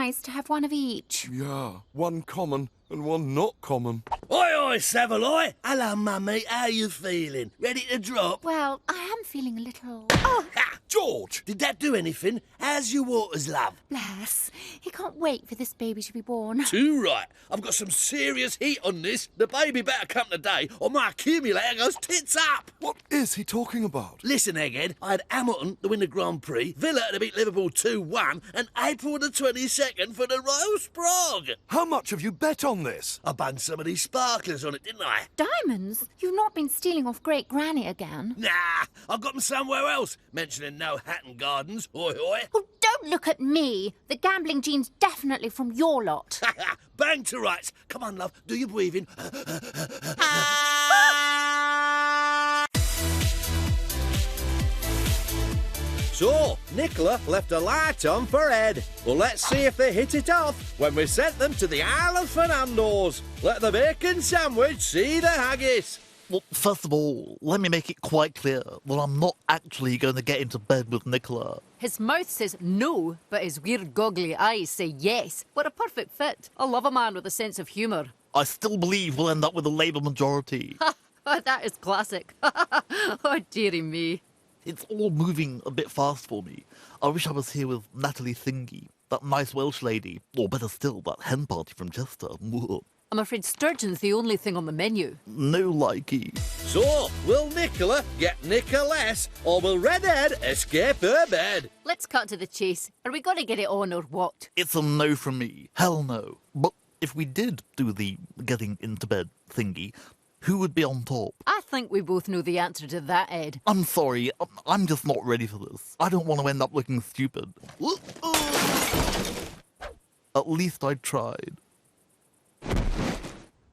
nice to have one of each. Yeah, one common and one not common. Oi, oi, Saveloy. Hello, Mummy. How you feeling? Ready to drop? Well, I am feeling a little... Oh, ha! George! Did that do anything? How's your waters, love? Bless. He can't wait for this baby to be born. Too right. I've got some serious heat on this. The baby better come today or my accumulator goes tits up. What is he talking about? Listen, Egghead, I had Hamilton to win the Grand Prix, Villa to beat Liverpool 2-1, and April the 22nd for the Royal Sprog. How much have you bet on this? I bunged some of these sparklers on it, didn't I? Diamonds? You've not been stealing off Great Granny again? Nah, I got them somewhere else. Mentioning no Hatton Gardens, oi oi. Oh, don't look at me. The gambling gene's definitely from your lot. Bang to rights. Come on, love, do your breathing. So, Nicola left a light on for Ed. Well, let's see if they hit it off when we sent them to the Isle of Fernando's. Let the bacon sandwich see the haggis. Well, first of all, let me make it quite clear that I'm not actually going to get into bed with Nicola. His mouth says no, but his weird goggly eyes say yes. What a perfect fit. I love a man with a sense of humour. I still believe we'll end up with a Labour majority. That is classic. Oh, dearie me. It's all moving a bit fast for me. I wish I was here with Natalie Thingy, that nice Welsh lady, or better still, that hen party from Chester. I'm afraid sturgeon's the only thing on the menu. No likey. So, will Nicola get Nicoless, or will Red Ed escape her bed? Let's cut to the chase. Are we going to get it on or what? It's a no from me. Hell no. But if we did do the getting into bed thingy, who would be on top? I think we both know the answer to that, Ed. I'm sorry, I'm just not ready for this. I don't want to end up looking stupid. At least I tried.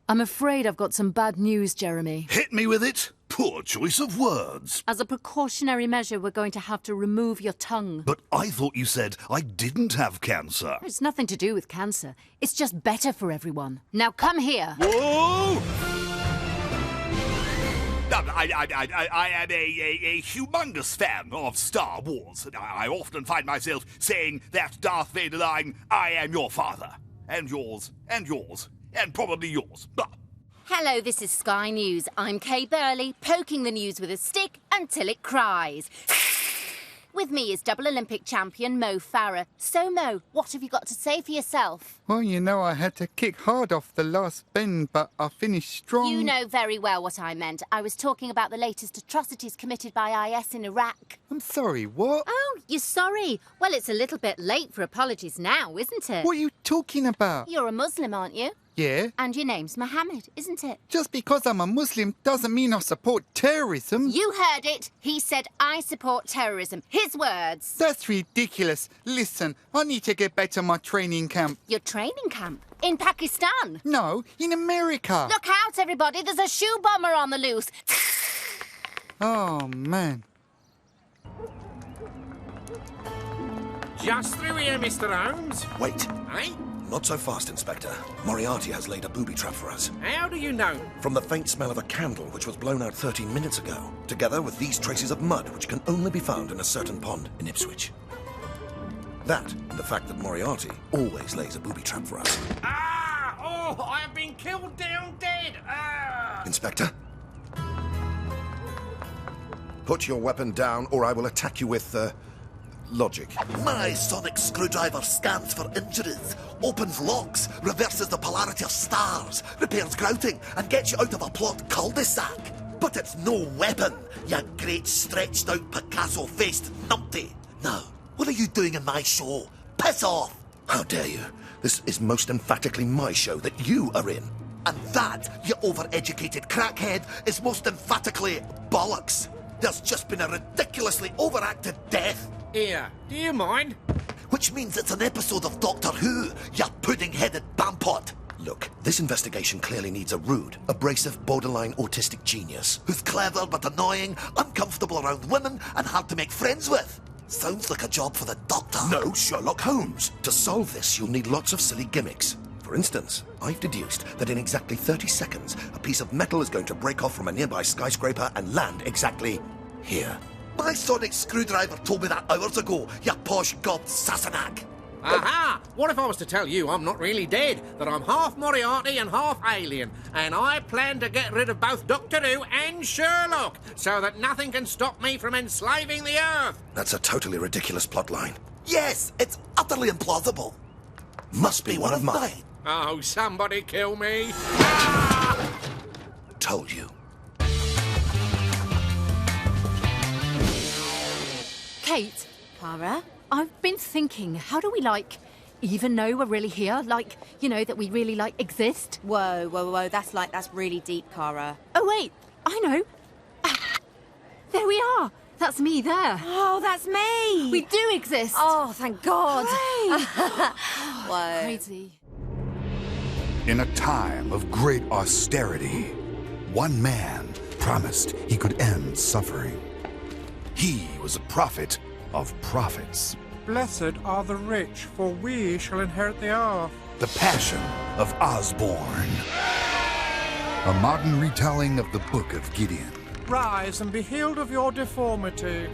I'm afraid I've got some bad news, Jeremy. Hit me with it. Poor choice of words. As a precautionary measure, we're going to have to remove your tongue. But I thought you said I didn't have cancer. It's nothing to do with cancer. It's just better for everyone. Now come here. Whoa! I am a humongous fan of Star Wars. I often find myself saying that Darth Vader line, I am your father. And yours, and yours, and probably yours. Hello, this is Sky News. I'm Kay Burley, poking the news with a stick until it cries. With me is double Olympic champion Mo Farah. So, Mo, what have you got to say for yourself? Well, you know, I had to kick hard off the last bend, but I finished strong. You know very well what I meant. I was talking about the latest atrocities committed by IS in Iraq. I'm sorry, what? Oh, you're sorry? Well, it's a little bit late for apologies now, isn't it? What are you talking about? You're a Muslim, aren't you? Yeah. And your name's Mohammed, isn't it? Just because I'm a Muslim doesn't mean I support terrorism. You heard it. He said, I support terrorism. His words. That's ridiculous. Listen, I need to get back to my training camp. Your training camp? In Pakistan? No, in America. Look out, everybody. There's a shoe bomber on the loose. Oh, man. Just through here, Mr. Holmes. Wait. Eh? Not so fast, Inspector. Moriarty has laid a booby trap for us. How do you know? From the faint smell of a candle which was blown out 13 minutes ago, together with these traces of mud which can only be found in a certain pond in Ipswich. That, and the fact that Moriarty always lays a booby trap for us. Ah! Oh, I have been killed down dead! Ah! Inspector? Put your weapon down or I will attack you with, logic. My sonic screwdriver scans for injuries, opens locks, reverses the polarity of stars, repairs grouting, and gets you out of a plot cul-de-sac. But it's no weapon, you great stretched-out Picasso-faced numpty. Now, what are you doing in my show? Piss off! How dare you? This is most emphatically my show that you are in. And that, you overeducated crackhead, is most emphatically bollocks. There's just been a ridiculously overacted death. Here, do you mind? Which means it's an episode of Doctor Who, you pudding-headed bampot. Look, this investigation clearly needs a rude, abrasive, borderline autistic genius. Who's clever but annoying, uncomfortable around women, and hard to make friends with. Sounds like a job for the Doctor. No, Sherlock Holmes. To solve this, you'll need lots of silly gimmicks. For instance, I've deduced that in exactly 30 seconds, a piece of metal is going to break off from a nearby skyscraper and land exactly here. My sonic screwdriver told me that hours ago, you posh gob Sassenach. Aha! What if I was to tell you I'm not really dead, that I'm half Moriarty and half alien, and I plan to get rid of both Doctor Who and Sherlock, so that nothing can stop me from enslaving the Earth? That's a totally ridiculous plotline. Yes, it's utterly implausible. Must be one of mine. Oh, somebody kill me. Told you. Kate, Cara? I've been thinking, how do we, even know we're really here? That we really, exist? Whoa, that's really deep, Cara. Oh, wait, I know. There we are. That's me there. Oh, that's me! We do exist. Oh, thank God. Whoa. Crazy. In a time of great austerity, one man promised he could end suffering. He was a prophet of prophets. Blessed are the rich, for we shall inherit the earth. The Passion of Osborne. A modern retelling of the Book of Gideon. Rise and be healed of your deformity.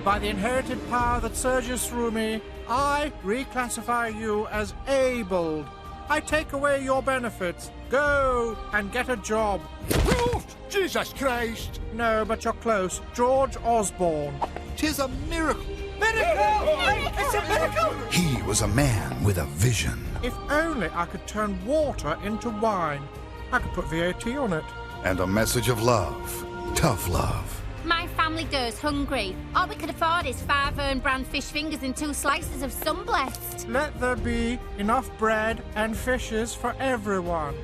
By the inherited power that surges through me, I reclassify you as abled. I take away your benefits. Go and get a job. Jesus Christ! No, but you're close. George Osborne. 'Tis a miracle. It's a miracle! He was a man with a vision. If only I could turn water into wine. I could put VAT on it. And a message of love. Tough love. My family goes hungry. All we could afford is 5 Earn brand fish fingers and 2 slices of Sunblessed. Let there be enough bread and fishes for everyone.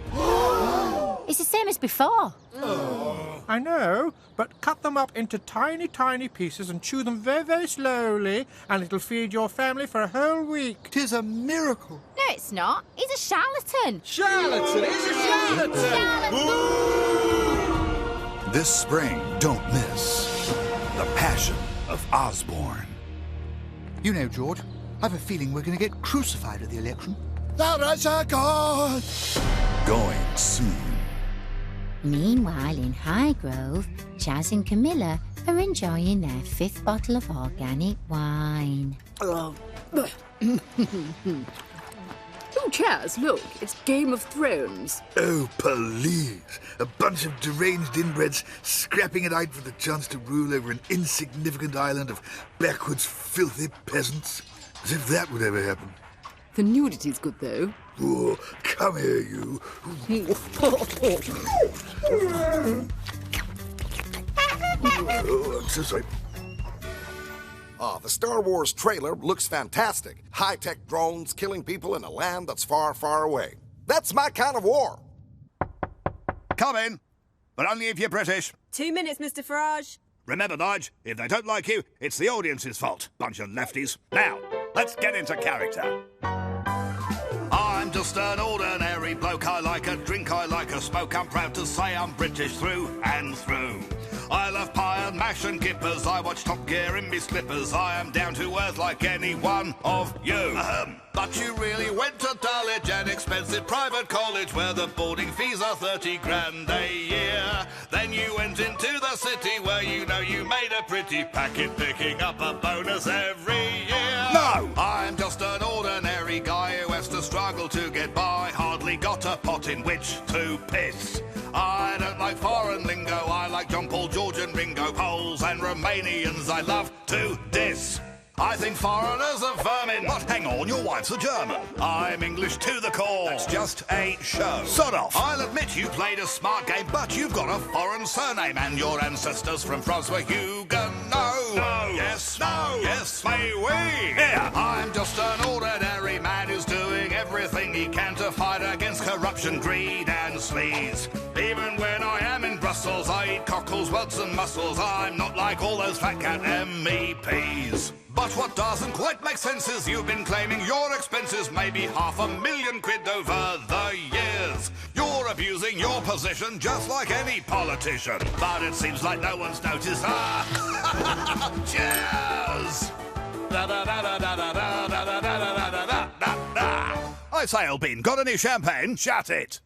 It's the same as before. I know, but cut them up into tiny, tiny pieces and chew them very, very slowly, and it'll feed your family for a whole week. 'Tis a miracle. No, it's not. He's a charlatan. Charlatan! He's a charlatan! This spring, don't miss The Passion of Osborne. You know, George, I've a feeling we're going to get crucified at the election. There is a God! Going soon. Meanwhile, in Highgrove, Chaz and Camilla are enjoying their 5th bottle of organic wine. Oh, Chaz, look, it's Game of Thrones. Oh, please. A bunch of deranged inbreds scrapping it out for the chance to rule over an insignificant island of backwoods, filthy peasants. As if that would ever happen. The nudity's good, though. Oh, come here, you. Oh, I'm so sorry. The Star Wars trailer looks fantastic. High-tech drones killing people in a land that's far, far away. That's my kind of war. Come in, but only if you're British. 2 minutes, Mr. Farage. Remember, Nige, if they don't like you, it's the audience's fault. Bunch of lefties. Now, let's get into character. I'm just an ordinary bloke. I like a drink, I like a smoke. I'm proud to say I'm British through and through. I love pie and mash and kippers. I watch Top Gear in me slippers. I am down to earth like any one of you. But you really went to Dulwich, an expensive private college where the boarding fees are 30 grand a year. Then you went into the city where you know you made a pretty packet, picking up a bonus every year. No! I'm just an ordinary guy who has to struggle to get by. Hardly got a pot in which to piss. I don't like foreign lingo. I like John Paul, George and Ringo. Poles and Romanians I love to diss. I think foreigners are vermin. But hang on, your wife's a German. I'm English to the core. That's just a show. Sod off. I'll admit you played a smart game, but you've got a foreign surname, and your ancestors from France were Huguenots. No. Yes. No. Yes. May we? Here. I'm just an ordinary man who's doing everything he can to fight against corruption, greed, and sleaze. Even when I am in Brussels, I eat cockles, welts, and mussels. I'm not like all those fat cat MEPs. But what doesn't quite make sense is you've been claiming your expenses maybe £500,000 over the years. You're abusing your position just like any politician. But it seems like no one's noticed. Cheers! I say, Albin, got any champagne? Shut it.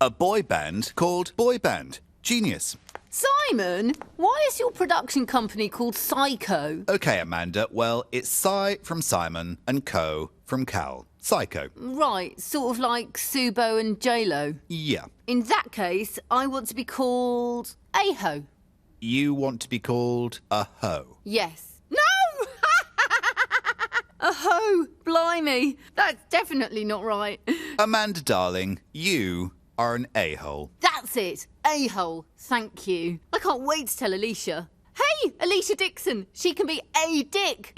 A boy band called Boy Band. Genius. Simon, why is your production company called Psycho? OK, Amanda, well, it's Psy from Simon and Co from Cal. Psycho. Right, sort of like Subo and J-Lo. Yeah. In that case, I want to be called A-Ho. You want to be called a hoe? Yes. No! A hoe! Blimey. That's definitely not right. Amanda, darling, you are an a-hole. That's it. A-hole. Thank you. I can't wait to tell Alicia. Hey, Alicia Dixon. She can be a dick.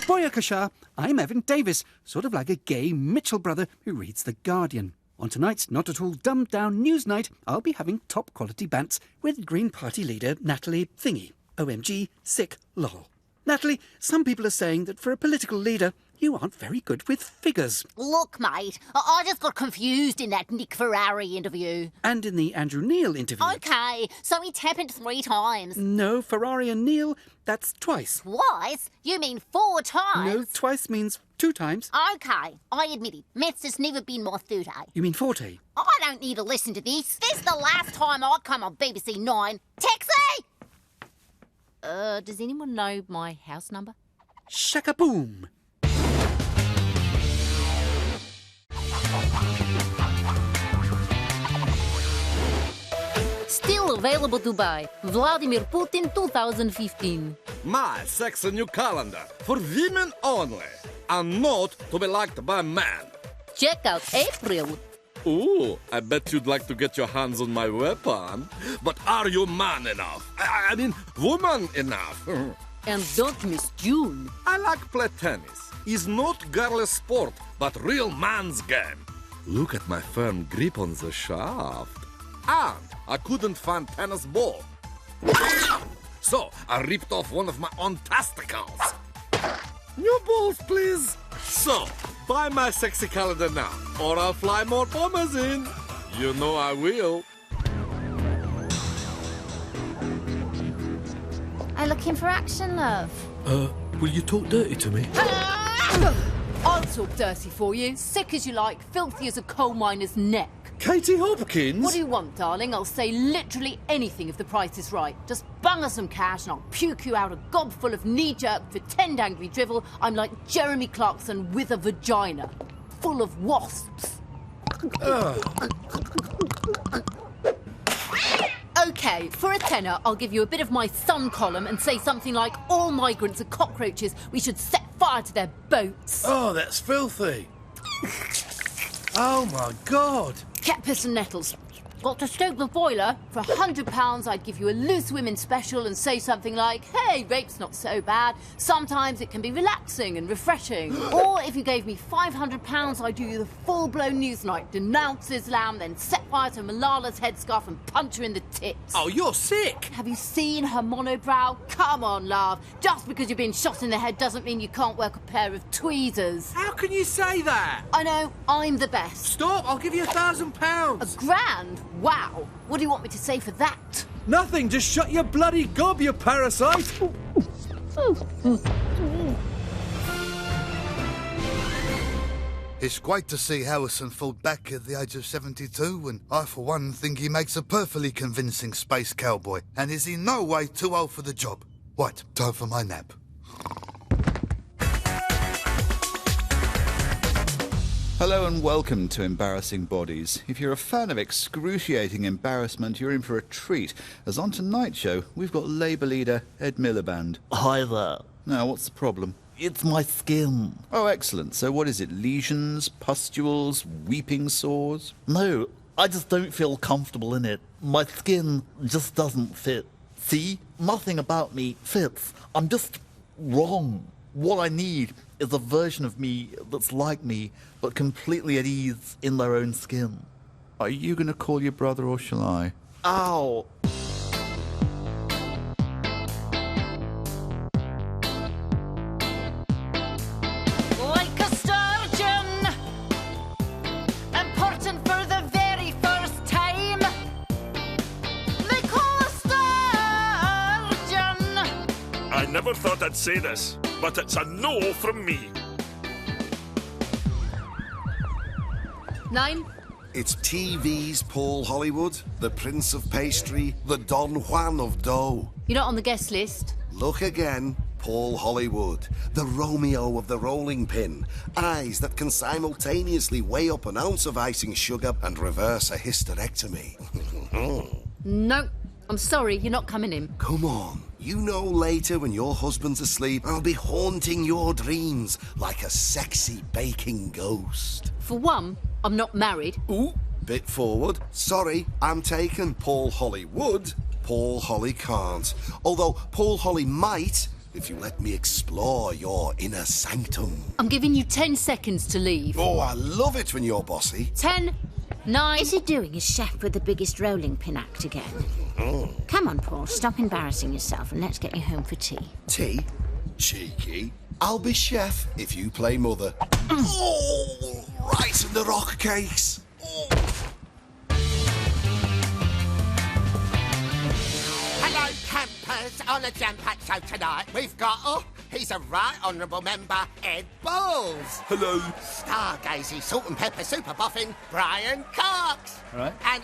Boyakasha, I'm Evan Davis, sort of like a gay Mitchell brother who reads The Guardian. On tonight's not at all dumbed down news night, I'll be having top quality bants with Green Party leader Natalie Thingy. OMG, sick, lol. Natalie, some people are saying that for a political leader, you aren't very good with figures. Look, mate, I just got confused in that Nick Ferrari interview. And in the Andrew Neil interview. OK, so he happened 3 times. No, Ferrari and Neil, that's twice. Twice? You mean 4 times? No, twice means 2 times. OK, I admit it. Maths has never been my forte. You mean forte? I don't need to listen to this. This is the last time I come on BBC 9. Taxi! Does anyone know my house number? Shaka-boom! Still available to buy. Vladimir Putin 2015. My sexy new calendar for women only, and not to be liked by men. Check out April. Ooh, I bet you'd like to get your hands on my weapon. But are you man enough? I mean, woman enough? And don't miss June. I like play tennis. It's not girly sport, but real man's game. Look at my firm grip on the shaft. And I couldn't find tennis ball. So I ripped off one of my own testicles. New balls, please. So, buy my sexy calendar now, or I'll fly more bombers in. You know I will. I'm looking for action, love. Will you talk dirty to me? I'll talk dirty for you. Sick as you like, filthy as a coal miner's neck. Katie Hopkins? What do you want, darling? I'll say literally anything if the price is right. Just bung us some cash and I'll puke you out a gob full of knee-jerk, pretend angry drivel. I'm like Jeremy Clarkson with a vagina. Full of wasps. OK, for a tenner, I'll give you a bit of my Sun column and say something like, all migrants are cockroaches. We should set fire to their boats. Oh, that's filthy. Oh, my God. Cat piss and nettles. Got to stoke the boiler? For £100, I'd give you a loose women special and say something like, hey, rape's not so bad. Sometimes it can be relaxing and refreshing. Or if you gave me £500, I'd do you the full-blown news night, denounce Islam, then set fire to Malala's headscarf and punch her in the tits. Oh, you're sick. Have you seen her monobrow? Come on, love. Just because you've been shot in the head doesn't mean you can't work a pair of tweezers. How can you say that? I know, I'm the best. Stop, I'll give you £1,000. £1,000? Wow. What do you want me to say for that? Nothing, just shut your bloody gob, you parasite. It's great to see Harrison fall back at the age of 72, and I, for one, think he makes a perfectly convincing space cowboy, and is in no way too old for the job. Right, time for my nap. Hello and welcome to Embarrassing Bodies. If you're a fan of excruciating embarrassment, you're in for a treat, as on tonight's show, we've got Labour leader Ed Miliband. Hi there. Now, what's the problem? It's my skin. Oh, excellent. So what is it? Lesions, pustules, weeping sores? No, I just don't feel comfortable in it. My skin just doesn't fit. See? Nothing about me fits. I'm just wrong. What I need is a version of me that's like me, but completely at ease in their own skin. Are you going to call your brother or shall I? Ow! Like a sturgeon, important for the very first time. They call a sturgeon. I never thought I'd say this, but it's a no from me. 9, It's TV's Paul Hollywood, the Prince of Pastry, the Don Juan of Dough. You're not on the guest list. Look again. Paul Hollywood, the Romeo of the rolling pin. Eyes that can simultaneously weigh up an ounce of icing sugar and reverse a hysterectomy. No, I'm sorry, you're not coming in. Come on. You know later when your husband's asleep, I'll be haunting your dreams like a sexy baking ghost. For one, I'm not married. Ooh, bit forward. Sorry, I'm taken. Paul Holly would, Paul Holly can't. Although Paul Holly might, if you let me explore your inner sanctum. I'm giving you 10 seconds to leave. Oh, I love it when you're bossy. 10, 9... Is he doing his chef with the biggest rolling pin act again? Come on, Paul, stop embarrassing yourself and let's get you home for tea. Tea? Cheeky. I'll be chef if you play mother. Oh, right in the rock case. Hello, campers. On the Jam Pack Show tonight, we've got, he's a right honourable member, Ed Balls. Hello. Stargazy, Salt and Pepper Super Boffin, Brian Cox. Right. And,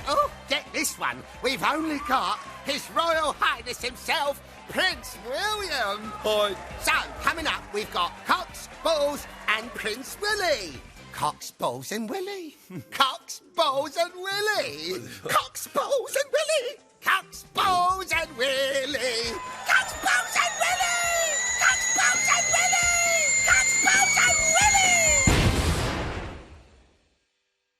get this one. We've only got His Royal Highness himself, Prince William. Hi. So, coming up, we've got Cox, Balls and Prince Willie. Cox, Balls and Willie. Cox, Balls and Willie. Cox, Balls and Willie. Cox, Balls and Willie. Cox, Balls and Willie. Cox, Balls and Willie. Cox, Balls and Willie.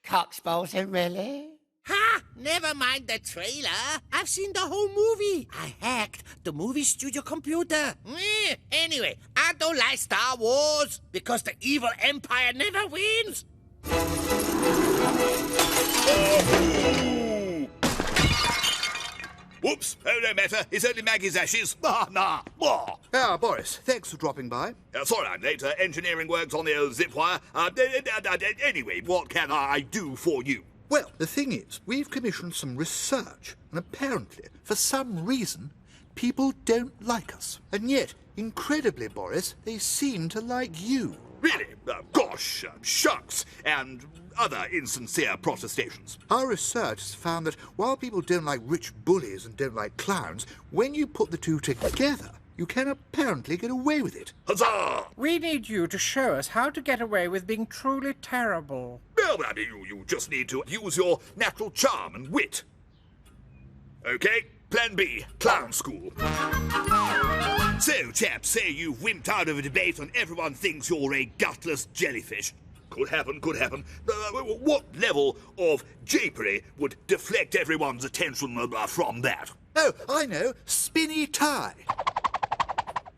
Cox, Balls and Willie. Ha! Never mind the trailer. I've seen the whole movie. I hacked the movie studio computer. Anyway, I don't like Star Wars because the evil empire never wins. Whoops. Oh, no matter. It's only Maggie's ashes. Nah. Boris, thanks for dropping by. Sorry I'm late. Engineering works on the old zip wire. Anyway, what can I do for you? Well, the thing is, we've commissioned some research, and apparently, for some reason, people don't like us. And yet, incredibly, Boris, they seem to like you. Really? Gosh, shucks, and other insincere protestations. Our research has found that while people don't like rich bullies and don't like clowns, when you put the two together, you can apparently get away with it. Huzzah! We need you to show us how to get away with being truly terrible. Well, I mean, you just need to use your natural charm and wit. Okay, Plan B, clown school. So, chaps, say you've wimped out of a debate and everyone thinks you're a gutless jellyfish. Could happen. What level of japery would deflect everyone's attention from that? Oh, I know. Spinny tie.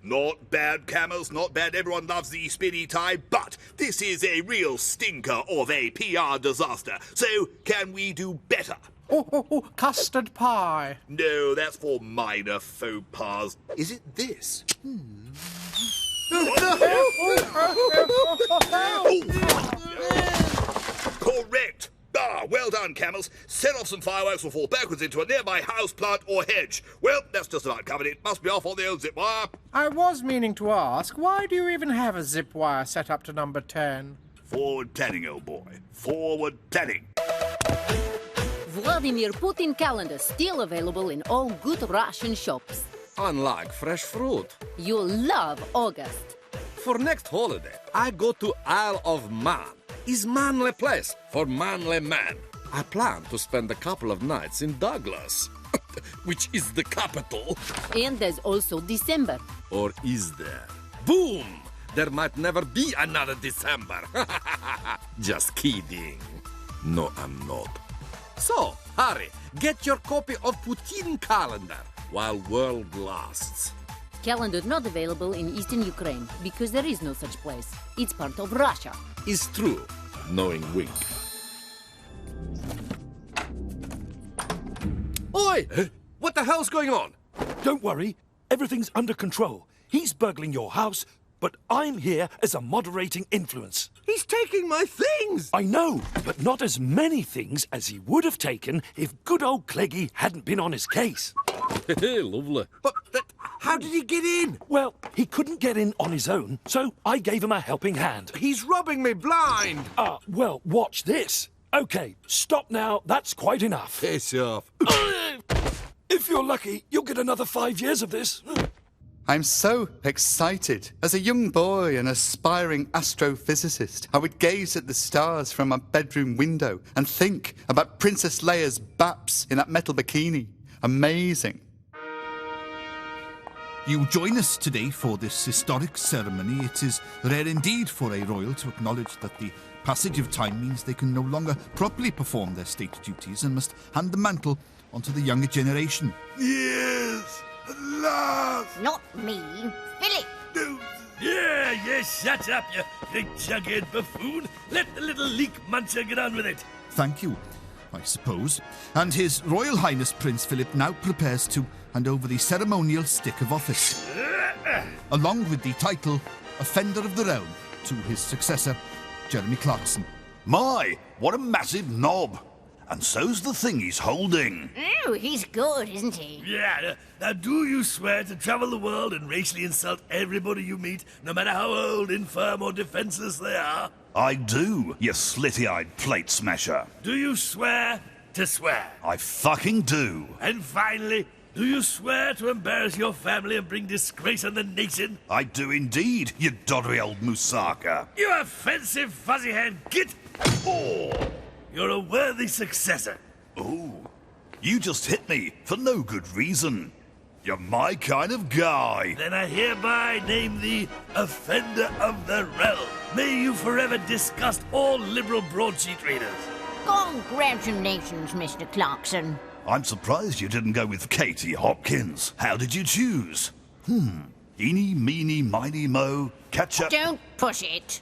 Not bad, Camels, not bad. Everyone loves the spinny tie, but this is a real stinker of a PR disaster. So, can we do better? Custard pie. No, that's for minor faux pas. Is it this? Correct. Well done, Camels. Set off some fireworks or fall backwards into a nearby house plant or hedge. Well, that's just about covered. It must be off on the old zip wire. I was meaning to ask, why do you even have a zip wire set up to number 10? Forward planning, old boy. Forward planning. Vladimir Putin calendar still available in all good Russian shops. Unlike fresh fruit. You'll love August. For next holiday, I go to Isle of Man. It's manly place for manly man. I plan to spend a couple of nights in Douglas, which is the capital. And there's also December. Or is there? Boom! There might never be another December. Just kidding. No, I'm not. So, hurry, get your copy of Putin calendar while world lasts. Calendar not available in Eastern Ukraine because there is no such place. It's part of Russia. It's true, knowing wink. Oi! What the hell's going on? Don't worry, everything's under control. He's burgling your house, but I'm here as a moderating influence. He's taking my things! I know, but not as many things as he would have taken if good old Cleggy hadn't been on his case. Lovely. But how did he get in? Well, he couldn't get in on his own, so I gave him a helping hand. He's robbing me blind! Well, watch this. OK, stop now. That's quite enough. Piss off. If you're lucky, you'll get another 5 years of this. I'm so excited. As a young boy and aspiring astrophysicist, I would gaze at the stars from my bedroom window and think about Princess Leia's baps in that metal bikini. Amazing. You join us today for this historic ceremony. It is rare indeed for a royal to acknowledge that the passage of time means they can no longer properly perform their state duties and must hand the mantle onto the younger generation. Yes! At last! Not me. Philip! No. Yeah, shut up, you big jughead buffoon. Let the little leek muncher get on with it. Thank you, I suppose. And His Royal Highness Prince Philip now prepares to hand over the ceremonial stick of office, along with the title Offender of the Realm, to his successor, Jeremy Clarkson. My, what a massive knob! And so's the thing he's holding. Oh, he's good, isn't he? Yeah, now do you swear to travel the world and racially insult everybody you meet, no matter how old, infirm, or defenseless they are? I do, you slitty-eyed plate smasher. Do you swear to swear? I fucking do. And finally, do you swear to embarrass your family and bring disgrace on the nation? I do indeed, you doddery old moussaka. You offensive fuzzyhead git! Oh! You're a worthy successor. Oh, you just hit me for no good reason. You're my kind of guy. Then I hereby name thee Offender of the Realm. May you forever disgust all liberal broadsheet readers. Congratulations, Mr. Clarkson. I'm surprised you didn't go with Katie Hopkins. How did you choose? Eeny, meeny, miny, mo, catch up. Don't push it.